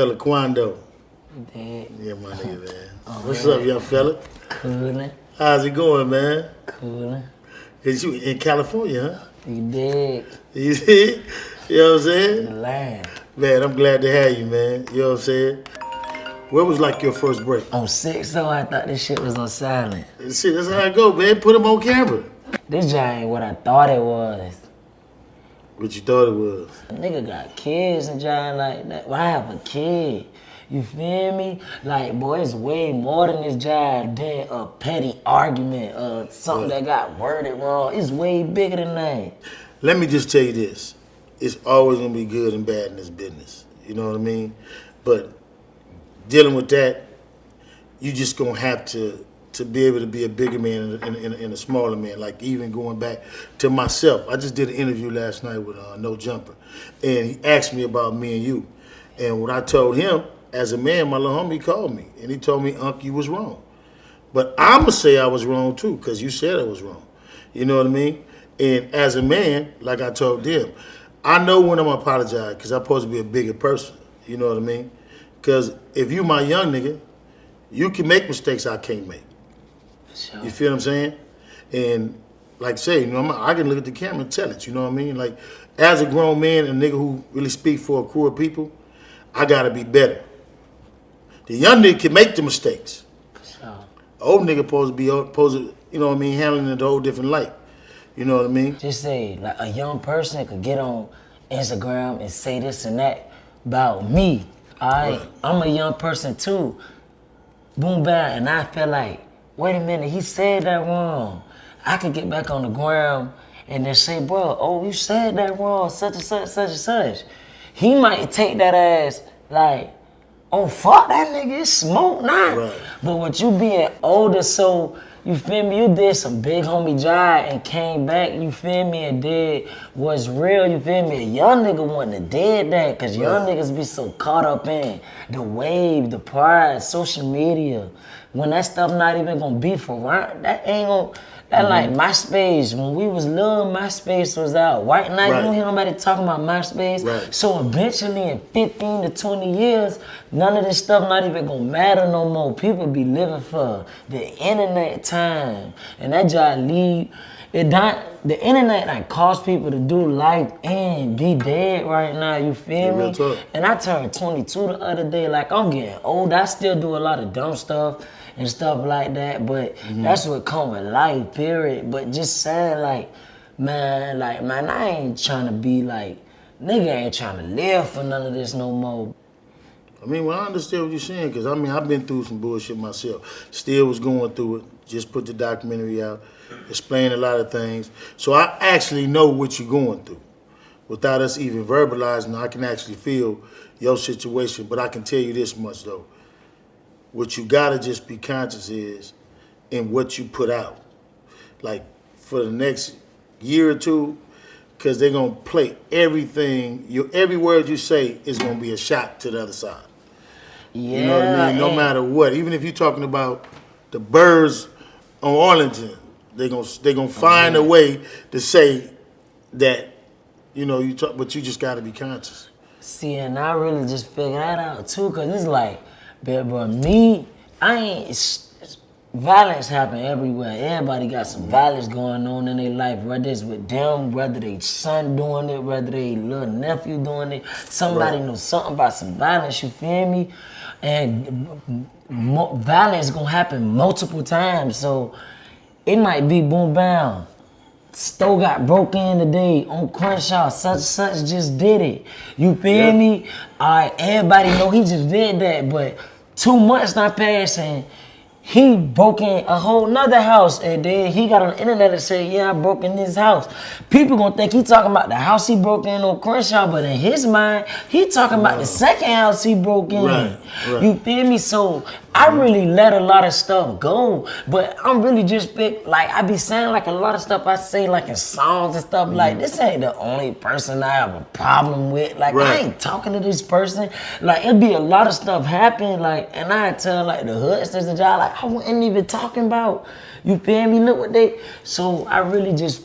Fella Quando. Dead. Yeah, my nigga, man. What's up, young fella? Coolin'. How's it going, man? Coolin'. Cause you in California, huh? You dig? You see? You know what I'm The saying? land. Man, I'm glad to have you, man. You know what I'm saying? Where was like your first break? On 6 though, I thought this shit was on silent. See, that's how I go, man. Put them on camera. This joint ain't what I thought it was. What you thought it was? A nigga got kids and joint like that. Well, I have a kid. You feel me? Like, boy, it's way more than this job than a petty argument or something that got worded wrong. It's way bigger than that. Let me just tell you this. It's always gonna be good and bad in this business. You know what I mean? But dealing with that, you just gonna have to be able to be a bigger man and a smaller man. Like even going back to myself, I just did an interview last night with No Jumper, and he asked me about me and you, and what I told him as a man, my little homie called me and he told me, "Unc, you was wrong," but I'ma say I was wrong too because you said I was wrong. You know what I mean? And as a man, like I told them, I know when I'm gonna apologize because I'm supposed to be a bigger person. You know what I mean? Because if you my young nigga, you can make mistakes I can't make. Sure. You feel what I'm saying? And like say, you know, I can look at the camera and tell it. You know what I mean? Like as a grown man and a nigga who really speak for a crew of people, I gotta be better. The young nigga can make the mistakes. Sure. Old nigga supposed to, you know what I mean, handling it a whole different light. You know what I mean? Just say, like, a young person could get on Instagram and say this and that about me. All right? I'm a young person too. Boom, bam, and I feel like, wait a minute, he said that wrong. I could get back on the ground and then say, bro, oh, you said that wrong, such and such, such and such. He might take that as, like, oh, fuck that nigga, it's smoke now. Right. But with you being older, so, you feel me, you did some big homie job and came back, you feel me, and did what's real, you feel me? A young nigga wouldn't have did that, because young niggas be so caught up in the wave, the pride, social media. When that stuff not even gonna be for right, that ain't gonna, that like MySpace, when we was little, MySpace was out. Right now, you don't hear nobody talking about MySpace. Right. So eventually in 15 to 20 years, none of this stuff not even gonna matter no more. People be living for the internet time. And that job lead, the internet like cause people to do life and be dead right now, you feel me? Talk. And I turned 22 the other day, like I'm getting old. I still do a lot of dumb stuff and stuff like that, but that's what come with life, period. But just saying like, man, I ain't trying to be like, nigga ain't trying to live for none of this no more. I mean, well, I understand what you're saying, because I mean, I've been through some bullshit myself. Still was going through it. Just put the documentary out, explain a lot of things. So I actually know what you're going through. Without us even verbalizing, I can actually feel your situation. But I can tell you this much, though. What you gotta just be conscious is in what you put out. Like, for the next year or two, because they're gonna play everything, every word you say is gonna be a shot to the other side. Yeah, You know what I mean? No matter what. Even if you're talking about the birds on Arlington, they're gonna find a way to say that, you know, but you just gotta be conscious. See, and I really just figured that out too, because it's like, but me, violence happen everywhere. Everybody got some violence going on in their life, whether it's with them, whether they son doing it, whether they little nephew doing it. Somebody knows something about some violence, you feel me? And violence gonna happen multiple times, so it might be boom bam. Store got broke in today on Crenshaw, such just did it. You feel me? All right, everybody know he just did that, but 2 months not passing, he broke in a whole nother house, and then he got on the internet and said, yeah, I broke in this house. People gonna think he talking about the house he broke in on Crenshaw, but in his mind, he talking about the second house he broke in. Right. You feel me? So I really let a lot of stuff go, but I'm really just like, I be saying like a lot of stuff I say like in songs and stuff, like this ain't the only person I have a problem with. Like I ain't talking to this person. Like it'd be a lot of stuff happen, like, and I tell like the hustlers and y'all like I wasn't even talking about. You feel me? Look what they. So I really just